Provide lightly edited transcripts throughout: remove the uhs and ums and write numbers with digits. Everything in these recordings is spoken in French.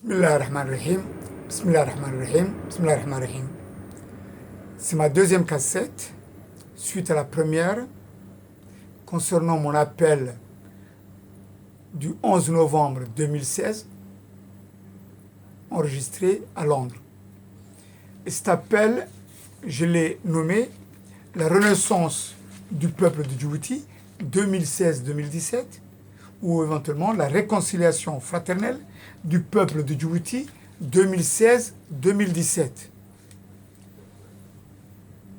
Bismillahirrahmanirrahim. Bismillahirrahmanirrahim. Bismillahirrahmanirrahim. C'est ma deuxième cassette, suite à la première, concernant mon appel du 11 novembre 2016, enregistré à Londres. Et cet appel, je l'ai nommé la renaissance du peuple de Djibouti 2016-2017, ou éventuellement la réconciliation fraternelle du peuple de Djibouti 2016-2017.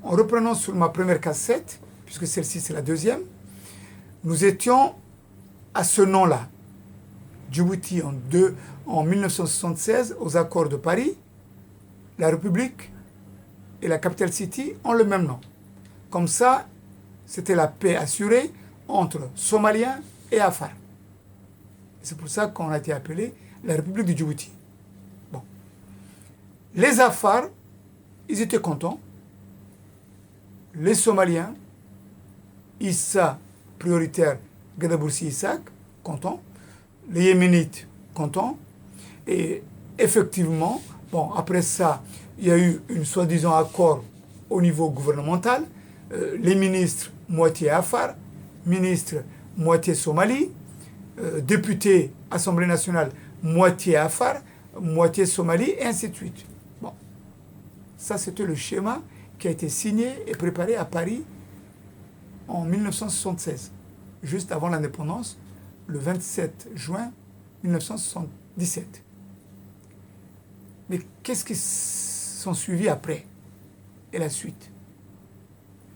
En reprenant sur ma première cassette, puisque celle-ci c'est la deuxième, nous étions à ce nom-là, Djibouti en 1976, aux accords de Paris, la République et la Capital City ont le même nom. Comme ça, c'était la paix assurée entre Somaliens et Afar. C'est pour ça qu'on a été appelé la République de Djibouti. Bon. Les Afars, ils étaient contents. Les Somaliens, Issa, prioritaire, Gadaboursi Isaac, contents. Les Yéménites, contents. Et effectivement, bon, après ça, il y a eu une soi-disant accord au niveau gouvernemental. Les ministres, moitié Afar, ministres, moitié Somalie, députés, Assemblée nationale, moitié Afar, moitié Somalie, et ainsi de suite. Bon, ça c'était le schéma qui a été signé et préparé à Paris en 1976, juste avant l'indépendance, le 27 juin 1977. Mais qu'est-ce qui s'en suivit après et la suite?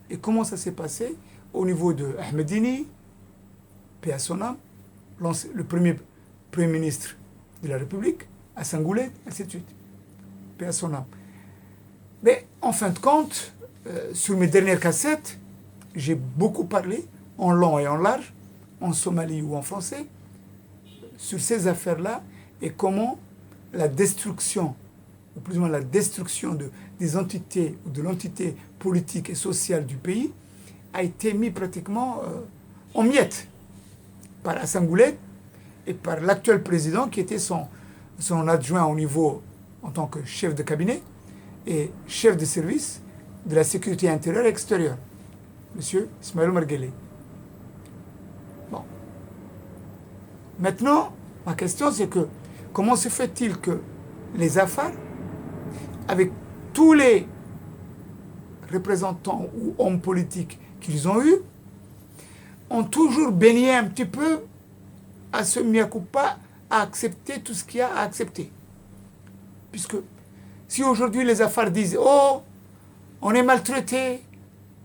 Et comment ça s'est passé au niveau de Ahmedini, paix à son âme, le premier ministre de la République, à Sangoulé, ainsi de suite. Paix à son âme. Mais en fin de compte, sur mes dernières cassettes, j'ai beaucoup parlé, en long et en large, en somalie ou en français, sur ces affaires-là et comment la destruction, ou plus ou moins la destruction des entités ou de l'entité politique et sociale du pays a été mis pratiquement en miettes par Hassan Goulet et par l'actuel président qui était son adjoint au niveau en tant que chef de cabinet et chef de service de la sécurité intérieure et extérieure, M. Ismaël Marguelé. Bon. Maintenant, ma question c'est que comment se fait-il que les Afars, avec tous les représentants ou hommes politiques qu'ils ont eus, ont toujours baigné un petit peu à ce mea culpa, à accepter tout ce qu'il y a à accepter. Puisque si aujourd'hui les Afars disent « Oh, on est maltraités,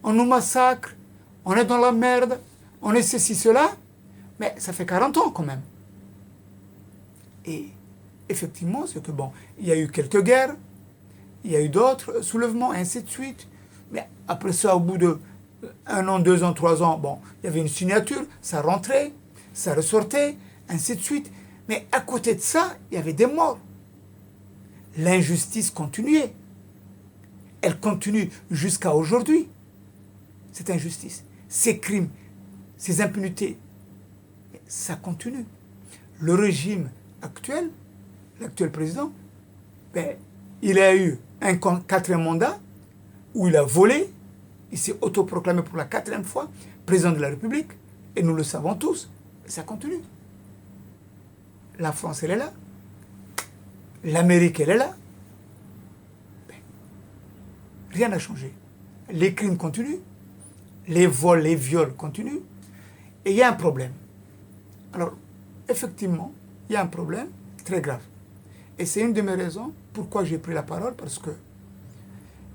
on nous massacre, on est dans la merde, on est ceci, cela », mais ça fait 40 ans quand même. Et effectivement, c'est que bon, il y a eu quelques guerres, il y a eu d'autres soulèvements, et ainsi de suite. Mais après ça, au bout de 1 an, 2 ans, 3 ans, bon, il y avait une signature, ça rentrait, ça ressortait, ainsi de suite. Mais à côté de ça, il y avait des morts. L'injustice continuait. Elle continue jusqu'à aujourd'hui. Cette injustice, ces crimes, ces impunités, ça continue. Le régime actuel, l'actuel président, ben, il a eu un 4e mandat où il a volé. Il s'est autoproclamé pour la 4e fois président de la République, et nous le savons tous, ça continue. La France, elle est là. L'Amérique, elle est là. Ben, rien n'a changé. Les crimes continuent, les vols, les viols continuent, et il y a un problème. Alors, effectivement, il y a un problème très grave. Et c'est une de mes raisons pourquoi j'ai pris la parole, parce que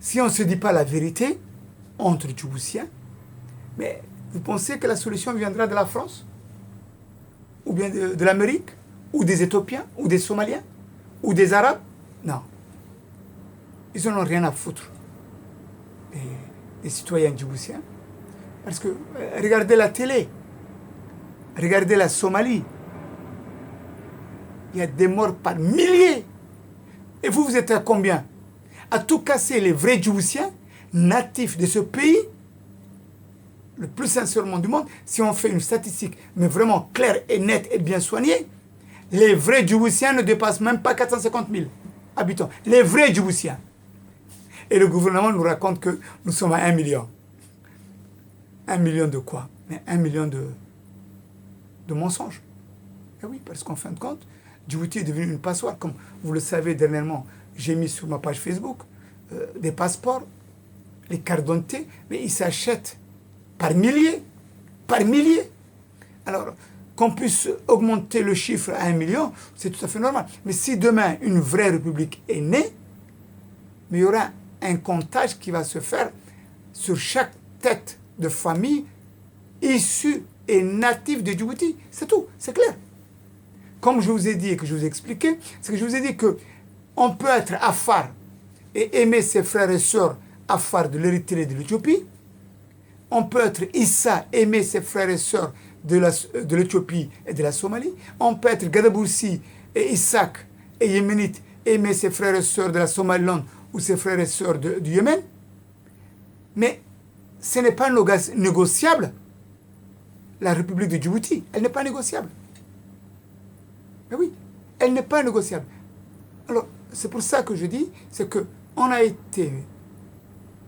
si on ne se dit pas la vérité, entre Djiboutiens, mais vous pensez que la solution viendra de la France, ou bien de l'Amérique, ou des Éthiopiens, ou des Somaliens, ou des Arabes? Non. Ils n'en ont rien à foutre, des citoyens djiboutiens. Parce que regardez la télé, regardez la Somalie, il y a des morts par milliers. Et vous êtes à combien? À tout casser les vrais Djiboutiens, natifs de ce pays, le plus sincèrement du monde, si on fait une statistique, mais vraiment claire et nette et bien soignée, Les vrais Djiboutiens ne dépassent même pas 450 000 habitants. Les vrais Djiboutiens. Et le gouvernement nous raconte que nous sommes à 1 million. 1 million de quoi? Mais 1 million de mensonges. Et oui, parce qu'en fin de compte, Djibouti est devenu une passoire. Comme vous le savez, dernièrement, j'ai mis sur ma page Facebook des passeports, les cartes d'identité, mais ils s'achètent par milliers. Par milliers. Alors, qu'on puisse augmenter le chiffre à 1 million, c'est tout à fait normal. Mais si demain, une vraie république est née, mais il y aura un comptage qui va se faire sur chaque tête de famille issue et native de Djibouti. C'est tout, c'est clair. Comme je vous ai dit et que je vous ai expliqué, c'est que je vous ai dit qu'on peut être Afar et aimer ses frères et sœurs Afar de l'Érythrée et de l'Éthiopie. On peut être Issa, aimer ses frères et sœurs de l'Éthiopie et de la Somalie. On peut être Gadaboussi et Isaac et Yéménite, aimer ses frères et sœurs de la Somaliland ou ses frères et sœurs du Yémen. Mais ce n'est pas négociable. La République de Djibouti, elle n'est pas négociable. Mais oui, elle n'est pas négociable. Alors, c'est pour ça que je dis, c'est qu'on a été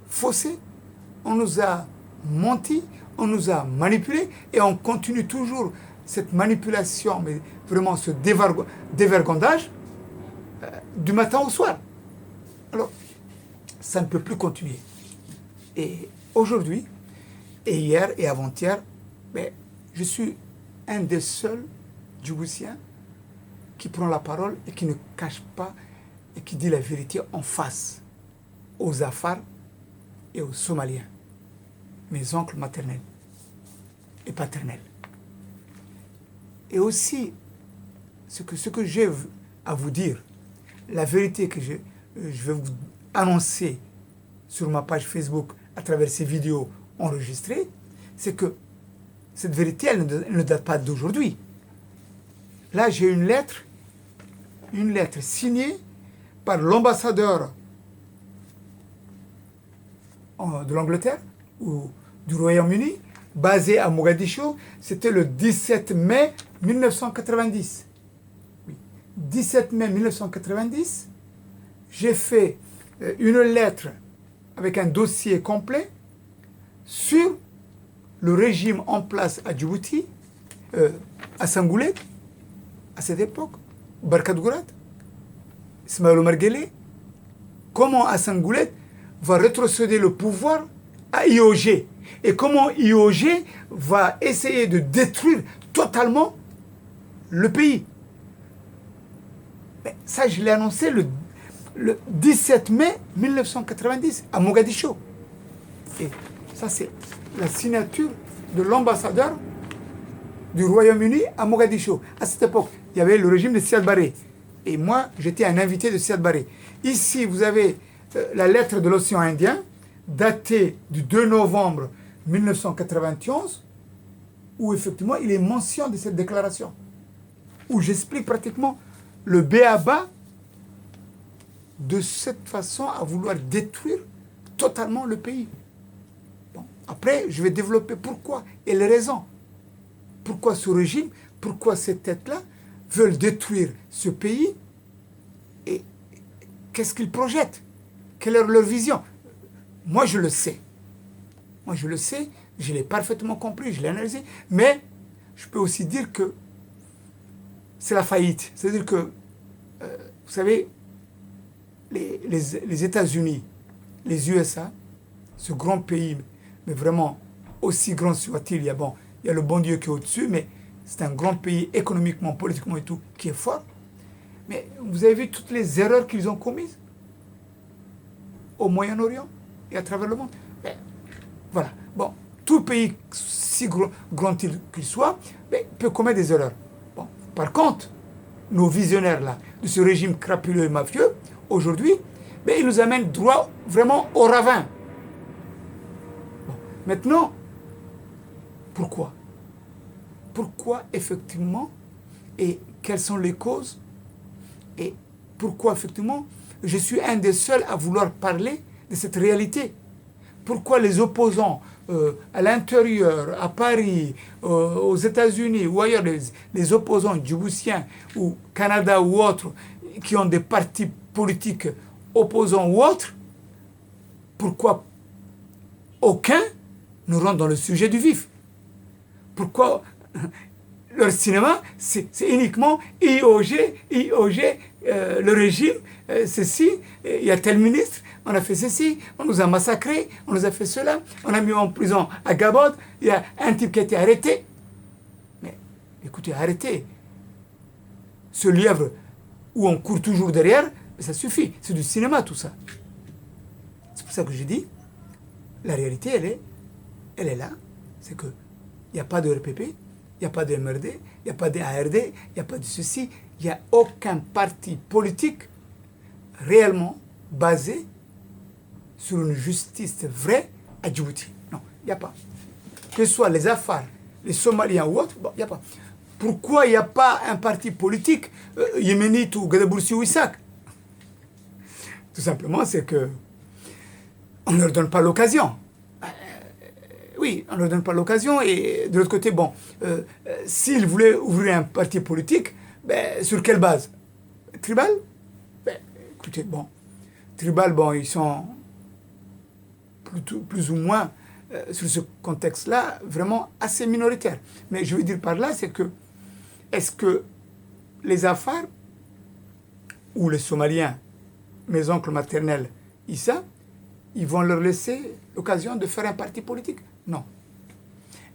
faussé, on nous a menti, on nous a manipulés, et on continue toujours cette manipulation, mais vraiment ce dévergondage, du matin au soir. Alors, ça ne peut plus continuer. Et aujourd'hui, et hier et avant-hier, je suis un des seuls Djiboutiens qui prend la parole et qui ne cache pas et qui dit la vérité en face aux Afars et aux Somaliens, mes oncles maternels et paternels. Et aussi, ce que j'ai à vous dire, la vérité que je vais vous annoncer sur ma page Facebook à travers ces vidéos enregistrées, c'est que cette vérité, elle ne date pas d'aujourd'hui. Là, j'ai une lettre signée par l'ambassadeur de l'Angleterre ou du Royaume-Uni, basé à Mogadiscio. C'était le 17 mai 1990. Oui. 17 mai 1990, j'ai fait une lettre avec un dossier complet sur le régime en place à Djibouti, à Sangoulé, à cette époque, Barkat Gourat, Ismaël Omar Guelleh, comment Hassan Goulet va rétrocéder le pouvoir à IOG et comment IOG va essayer de détruire totalement le pays. Mais ça, je l'ai annoncé le 17 mai 1990 à Mogadiscio. Et ça, c'est la signature de l'ambassadeur du Royaume-Uni à Mogadiscio. À cette époque, il y avait le régime de Siad Barré. Et moi, j'étais un invité de Siad Barré. Ici, vous avez la lettre de l'océan Indien, datée du 2 novembre 1991, où effectivement, il est mention de cette déclaration, où j'explique pratiquement le b.a.-ba de cette façon à vouloir détruire totalement le pays. Bon, après, je vais développer pourquoi et les raisons. Pourquoi ce régime, pourquoi ces têtes-là veulent détruire ce pays et qu'est-ce qu'ils projettent? Quelle est leur vision? Moi, je le sais. Moi, je le sais, je l'ai parfaitement compris, je l'ai analysé, mais je peux aussi dire que c'est la faillite. C'est-à-dire que, vous savez, les États-Unis, les USA, ce grand pays, mais vraiment aussi grand soit-il, il y a le bon Dieu qui est au-dessus, mais c'est un grand pays économiquement, politiquement et tout, qui est fort. Mais vous avez vu toutes les erreurs qu'ils ont commises au Moyen-Orient et à travers le monde. Mais, voilà. Bon, tout pays, si grand qu'il soit, peut commettre des erreurs. Bon. Par contre, nos visionnaires là, de ce régime crapuleux et mafieux, aujourd'hui, ils nous amènent droit vraiment au ravin. Bon. Maintenant, pourquoi? Pourquoi effectivement, et quelles sont les causes, et pourquoi effectivement je suis un des seuls à vouloir parler de cette réalité. Pourquoi les opposants à l'intérieur, à Paris, aux États-Unis ou ailleurs, les opposants djiboutiens ou Canada ou autres, qui ont des partis politiques opposants ou autres, pourquoi aucun ne rentre dans le sujet du vif? Pourquoi leur cinéma, c'est uniquement IOG, le régime, ceci, il y a tel ministre, on a fait ceci, on nous a massacrés, on nous a fait cela, on a mis en prison à Gabod, il y a un type qui a été arrêté. Mais écoutez, arrêtez. Ce lièvre où on court toujours derrière, ça suffit, c'est du cinéma tout ça. C'est pour ça que j'ai dit, la réalité, elle est là, c'est que il n'y a pas de RPP, il n'y a pas de MRD, il n'y a pas de ARD, il n'y a pas de ceci, il n'y a aucun parti politique réellement basé sur une justice vraie à Djibouti. Non, il n'y a pas. Que ce soit les Afars, les Somaliens ou autres, bon, il n'y a pas. Pourquoi il n'y a pas un parti politique yéménite ou Gadaboursi ou Isaac? Tout simplement, c'est que on ne leur donne pas l'occasion. Oui, on ne leur donne pas l'occasion. Et de l'autre côté, bon, s'ils voulaient ouvrir un parti politique, ben, sur quelle base? Tribal? Ben, écoutez, bon, Tribal, bon, ils sont plus ou moins, sur ce contexte-là, vraiment assez minoritaires. Mais je veux dire par là, c'est que, est-ce que les Afars ou les Somaliens, mes oncles maternels, Issa, ils vont leur laisser l'occasion de faire un parti politique? Non.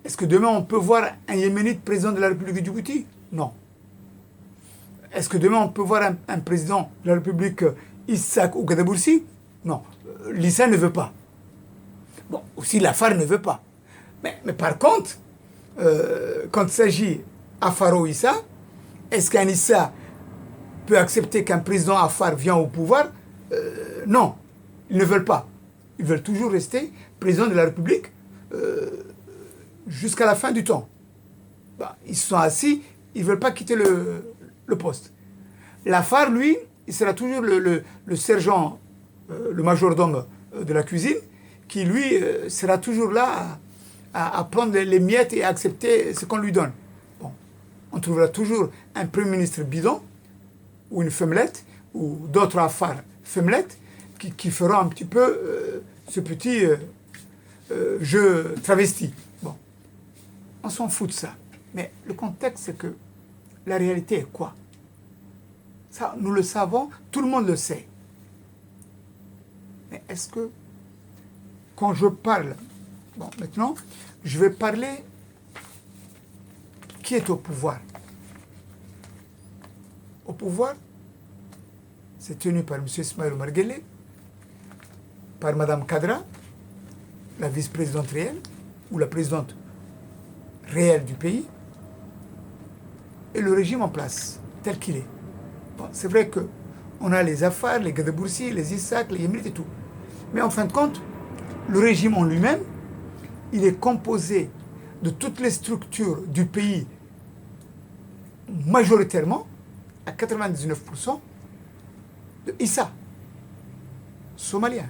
Est-ce que demain on peut voir un Yéménite président de la République de Djibouti? Non. Est-ce que demain on peut voir un président de la République Isaac ou Gadaboursi? Non. L'Issa ne veut pas. Bon, aussi l'Afar ne veut pas. Mais par contre, quand il s'agit Afaro Issa, est-ce qu'un Issa peut accepter qu'un président Afar vienne au pouvoir? Non. Ils ne veulent pas. Ils veulent toujours rester président de la République jusqu'à la fin du temps. Bah, ils se sont assis, ils ne veulent pas quitter le poste. L'Afar, lui, il sera toujours le sergent, le majordome de la cuisine, qui, lui, sera toujours là à prendre les miettes et à accepter ce qu'on lui donne. Bon, on trouvera toujours un Premier ministre bidon, ou une femmelette, ou d'autres Afars femmelettes, qui feront un petit peu ce petit jeu travesti. Bon, on s'en fout de ça. Mais le contexte, c'est que la réalité est quoi? Ça, nous le savons, tout le monde le sait. Mais est-ce que, quand je parle, bon, maintenant, je vais parler qui est au pouvoir. Au pouvoir, c'est tenu par M. Ismaël Omar Guelleh, par Mme Kadra, la vice-présidente réelle, ou la présidente réelle du pays, et le régime en place, tel qu'il est. Bon, c'est vrai qu'on a les Afars, les Gadaboursi, les Isaac, les Yéménites et tout. Mais en fin de compte, le régime en lui-même, il est composé de toutes les structures du pays, majoritairement, à 99%, de Issa, somalien.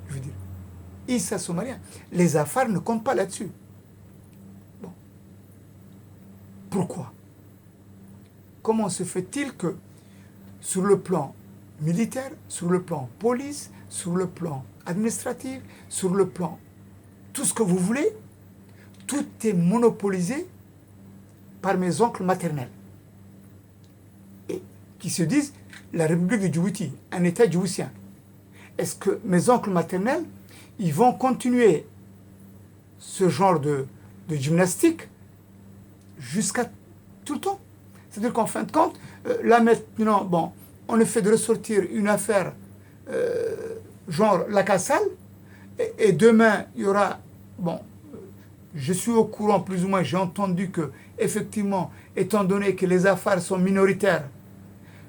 Je veux dire, Issa somalien. Les Afars ne comptent pas là-dessus. Bon. Pourquoi? Comment se fait-il que, sur le plan militaire, sur le plan police, sur le plan administratif, sur le plan tout ce que vous voulez, tout est monopolisé par mes oncles maternels. Et qui se disent la République de Djibouti, un État djiboutien. Est-ce que mes oncles maternels, ils vont continuer ce genre de gymnastique jusqu'à tout le temps? C'est-à-dire qu'en fin de compte, là maintenant, bon, on a fait de ressortir une affaire genre la Cassale, et demain, il y aura, bon, je suis au courant plus ou moins, j'ai entendu que, effectivement, étant donné que les Afars sont minoritaires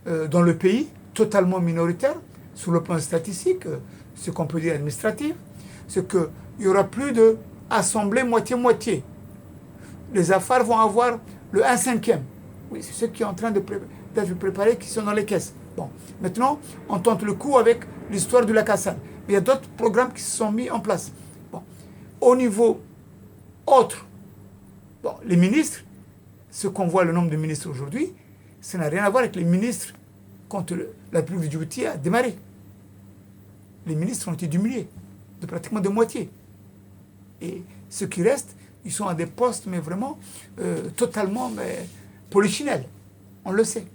dans le pays, totalement minoritaires, sur le plan statistique, ce qu'on peut dire administratif, c'est qu'il n'y aura plus d'assemblée moitié-moitié. Les Afars vont avoir le 1/5. Oui, c'est ce qui est en train d'être préparé, qui sont dans les caisses. Bon, maintenant, on tente le coup avec l'histoire de la Cassale. Mais il y a d'autres programmes qui se sont mis en place. Bon. au niveau autre, bon, les ministres, ce qu'on voit le nombre de ministres aujourd'hui, ça n'a rien à voir avec les ministres quand la République de Djibouti a démarré. Les ministres ont été diminués de pratiquement de moitié. Et ceux qui restent, ils sont à des postes, mais vraiment totalement polichinelles. On le sait.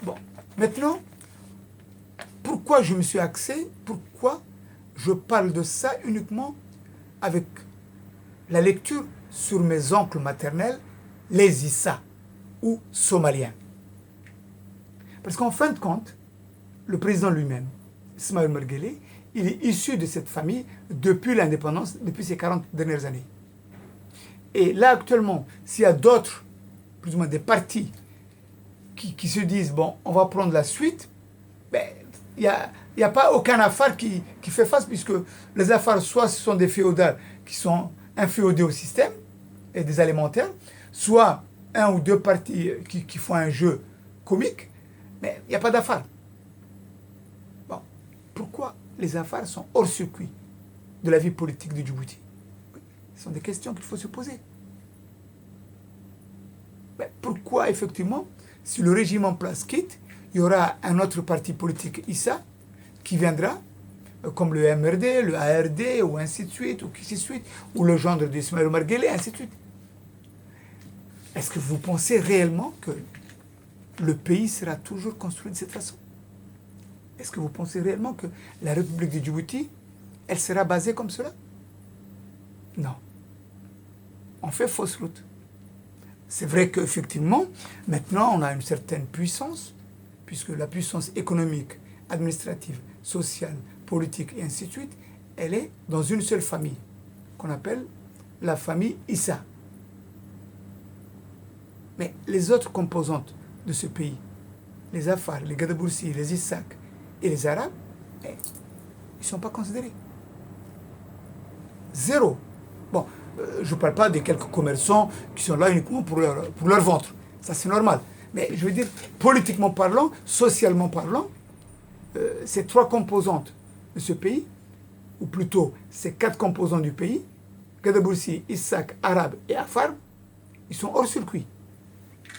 Bon, maintenant, pourquoi je me suis axé, pourquoi je parle de ça uniquement avec la lecture sur mes oncles maternels, les Issa ou Somaliens. Parce qu'en fin de compte, le président lui-même, Ismaël Omar Guelleh, il est issu de cette famille depuis l'indépendance, depuis ces 40 dernières années. Et là, actuellement, s'il y a d'autres, plus ou moins des partis, qui se disent, bon, on va prendre la suite, ben, il n'y a pas aucun affaire qui fait face, puisque les affaires, soit ce sont des féodales qui sont inféodés au système et des alimentaires, soit un ou deux partis qui font un jeu comique, mais il n'y a pas d'affaires. Bon, pourquoi les affaires sont hors circuit de la vie politique de Djibouti? Ce sont des questions qu'il faut se poser. Mais pourquoi, effectivement, si le régime en place quitte, il y aura un autre parti politique ISA qui viendra, comme le MRD, le ARD, ou ainsi de suite, ou qui de suite, ou le gendre d'Ismaël Omar Guelleh, ainsi de suite. Est-ce que vous pensez réellement que le pays sera toujours construit de cette façon? Est-ce que vous pensez réellement que la République de Djibouti, elle sera basée comme cela? Non. On fait fausse route. C'est vrai qu'effectivement, maintenant, on a une certaine puissance, puisque la puissance économique, administrative, sociale, politique et ainsi de suite, elle est dans une seule famille, qu'on appelle la famille Issa. Mais les autres composantes de ce pays, les Afars, les Gadaboursi, les Issak et les Arabes, ils ne sont pas considérés. Zéro. Bon, je ne parle pas des quelques commerçants qui sont là uniquement pour leur ventre. Ça, c'est normal. Mais je veux dire, politiquement parlant, socialement parlant, ces trois composantes de ce pays, ou plutôt ces quatre composants du pays, Gadaboursi, Issak, Arabes et Afar, ils sont hors circuit.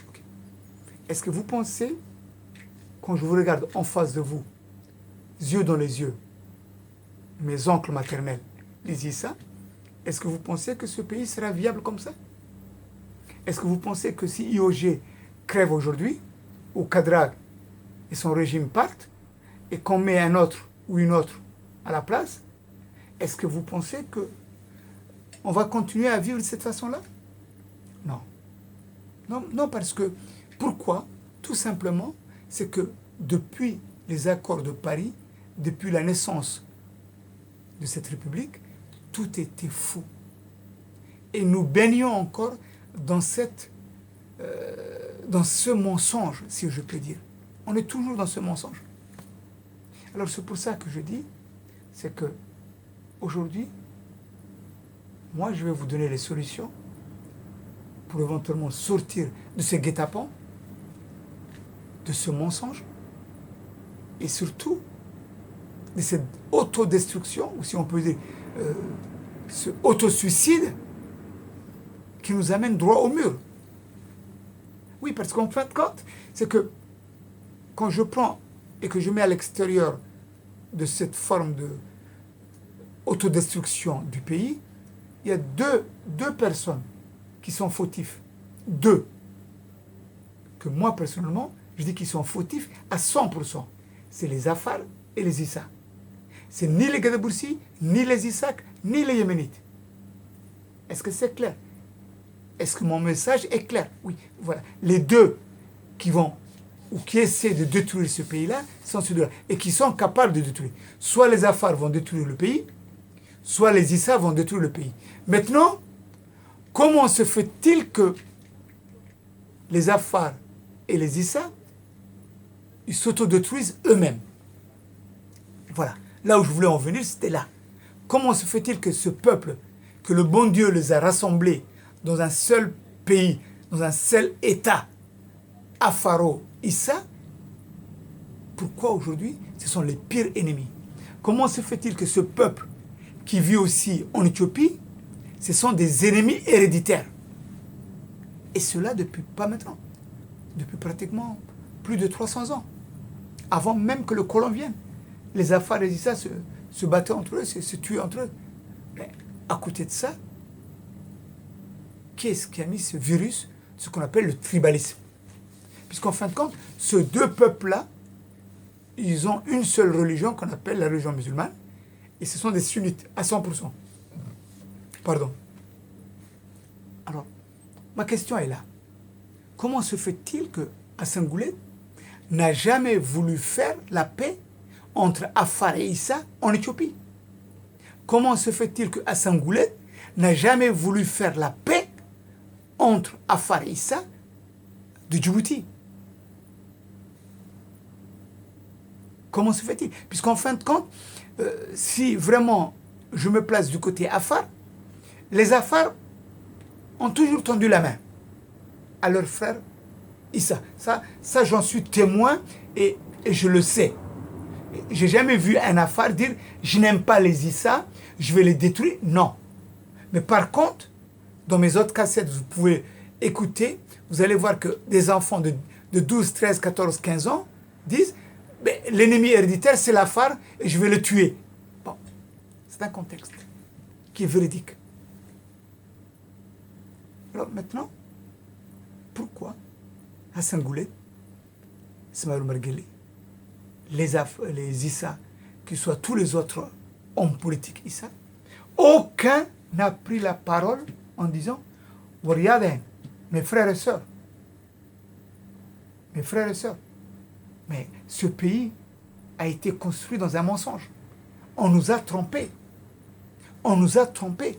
Okay. Est-ce que vous pensez, quand je vous regarde en face de vous, yeux dans les yeux, mes oncles maternels, les Issa, est-ce que vous pensez que ce pays sera viable comme ça? Est-ce que vous pensez que si IOG crève aujourd'hui, ou Kadrag et son régime partent, et qu'on met un autre ou une autre à la place, est-ce que vous pensez que on va continuer à vivre de cette façon-là? Non. Non, parce que, pourquoi? Tout simplement, c'est que depuis les accords de Paris, depuis la naissance de cette République, tout était faux. Et nous baignons encore dans ce mensonge, si je peux dire. On est toujours dans ce mensonge. Alors c'est pour ça que je dis, c'est que aujourd'hui, moi je vais vous donner les solutions pour éventuellement sortir de ce guet-apens, de ce mensonge, et surtout de cette autodestruction, ou si on peut dire, ce auto-suicide qui nous amène droit au mur. Oui, parce qu'en fin de compte, c'est que quand je prends et que je mets à l'extérieur de cette forme de autodestruction du pays, il y a deux personnes qui sont fautifs. Deux. Que moi, personnellement, je dis qu'ils sont fautifs à 100%. C'est les Afars et les Issa. C'est ni les Gadaboursi, ni les Issak, ni les Yéménites. Est-ce que c'est clair? Est-ce que mon message est clair? Oui, voilà. Les deux qui vont, ou qui essaient de détruire ce pays-là, sont ceux-là, et qui sont capables de détruire. Soit les Afars vont détruire le pays, soit les Issa vont détruire le pays. Maintenant, comment se fait-il que les Afars et les Issa, ils s'autodétruisent eux-mêmes? Voilà. Là où je voulais en venir, c'était là. Comment se fait-il que ce peuple, que le bon Dieu les a rassemblés dans un seul pays, dans un seul État, Afaro, Issa, pourquoi aujourd'hui ce sont les pires ennemis? Comment se fait-il que ce peuple qui vit aussi en Éthiopie, ce sont des ennemis héréditaires. Et cela depuis pas maintenant, depuis pratiquement plus de 300 ans, avant même que le colon vienne. Les Afars et les Issa se battaient entre eux, se tuaient entre eux. Mais à côté de ça, qui est-ce qui a mis ce virus, ce qu'on appelle le tribalisme? Puisqu'en fin de compte, ces deux peuples-là, ils ont une seule religion qu'on appelle la religion musulmane, et ce sont des sunnites à 100%. Pardon. Alors, ma question est là. Comment se fait-il que Hassan Goulet n'a jamais voulu faire la paix entre Afar et Issa en Éthiopie? Comment se fait-il que Hassan Goulet n'a jamais voulu faire la paix entre Afar et Issa de Djibouti? Comment se fait-il? Puisqu'en fin de compte, si vraiment je me place du côté Afar, les Afars ont toujours tendu la main à leur frère Issa. Ça j'en suis témoin et je le sais. J'ai jamais vu un Afar dire « je n'aime pas les Issa, je vais les détruire ». Non. Mais par contre, dans mes autres cassettes, vous pouvez écouter, vous allez voir que des enfants de 12, 13, 14, 15 ans disent « l'ennemi héréditaire, c'est l'Afar et je vais le tuer ». Bon, c'est un contexte qui est véridique. Alors maintenant, pourquoi Hassan Goulet, Ismaël Marguerite, les Issa, que ce soit tous les autres hommes politiques Issa, aucun n'a pris la parole en disant « Regardez, mes frères et sœurs, mais ce pays a été construit dans un mensonge. On nous a trompés. On nous a trompés.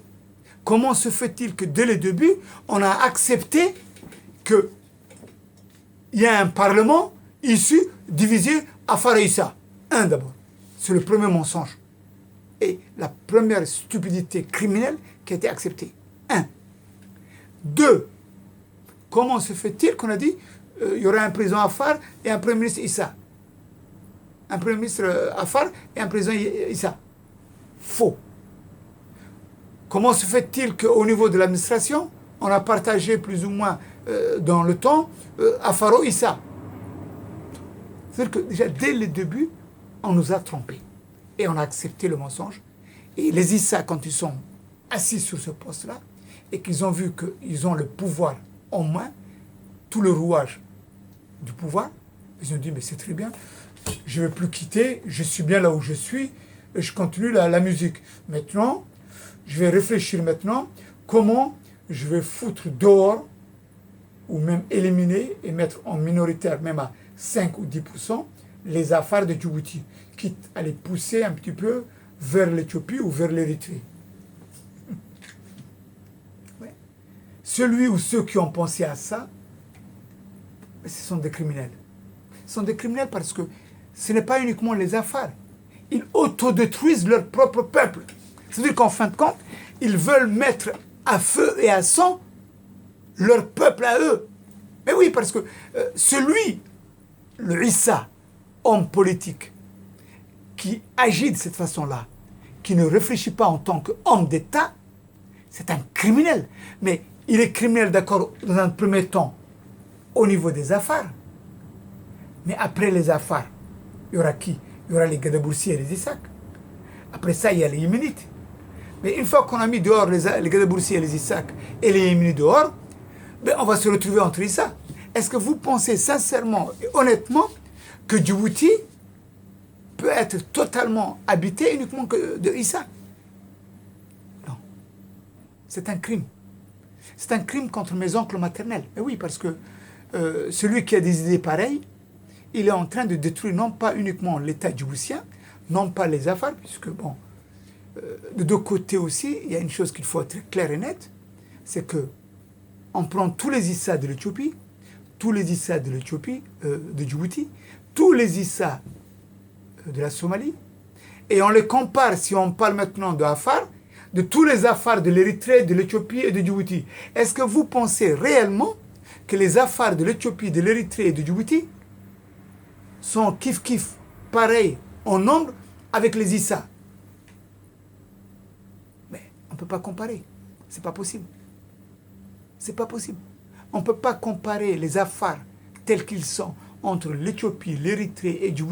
Comment se fait-il que dès le début, on a accepté qu'il y a un parlement issu, divisé Afar et Issa? Un d'abord. C'est le premier mensonge. Et la première stupidité criminelle qui a été acceptée. Un. Deux. Comment se fait-il qu'on a dit il y aura un président Afar et un premier ministre Issa? Un premier ministre Afar et un président Issa? Faux. Comment se fait-il qu'au niveau de l'administration, on a partagé plus ou moins dans le temps Afaro Issa? C'est-à-dire que déjà dès le début, on nous a trompés. Et on a accepté le mensonge. Et les Issa, quand ils sont assis sur ce poste-là, et qu'ils ont vu qu'ils ont le pouvoir en main, tout le rouage du pouvoir, ils ont dit, mais c'est très bien, je ne vais plus quitter, je suis bien là où je suis, et je continue la musique. Maintenant, je vais réfléchir maintenant comment je vais foutre dehors ou même éliminer et mettre en minoritaire, même à 5 ou 10%, les Afars de Djibouti, quitte à les pousser un petit peu vers l'Éthiopie ou vers l'Érythrée. Ouais. Celui ou ceux qui ont pensé à ça, ce sont des criminels. Ce sont des criminels parce que ce n'est pas uniquement les Afars. Ils autodétruisent leur propre peuple. C'est-à-dire qu'en fin de compte, ils veulent mettre à feu et à sang leur peuple à eux. Mais oui, parce que le Issa, homme politique, qui agit de cette façon-là, qui ne réfléchit pas en tant qu'homme d'État, c'est un criminel. Mais il est criminel, d'accord, dans un premier temps, au niveau des Afars. Mais après les Afars, il y aura qui? Il y aura les Gadaboursi et les Issac. Après ça, il y a les Yéménites. Mais une fois qu'on a mis dehors les Gadaboursi et les Issac et les Yéménites dehors, on va se retrouver entre Issa. Est-ce que vous pensez sincèrement et honnêtement que Djibouti peut être totalement habité uniquement que de Issa? Non. C'est un crime. C'est un crime contre mes oncles maternels. Mais oui, parce que celui qui a des idées pareilles, il est en train de détruire non pas uniquement l'État djiboutien, non pas les Afars, puisque bon, de deux côtés aussi, il y a une chose qu'il faut être clair et net, c'est que on prend tous les Issa de l'Éthiopie, tous les Issa de l'Éthiopie, de Djibouti, tous les Issa de la Somalie, et on les compare, si on parle maintenant de Afar, de tous les Afars de l'Érythrée, de l'Éthiopie et de Djibouti. Est-ce que vous pensez réellement que les Afars de l'Éthiopie, de l'Érythrée et de Djibouti sont kiff-kiff, pareils en nombre avec les Issa? peut pas comparer. C'est pas possible. C'est pas possible. On ne peut pas comparer les Afars tels qu'ils sont entre l'Éthiopie, l'Érythrée et Djibouti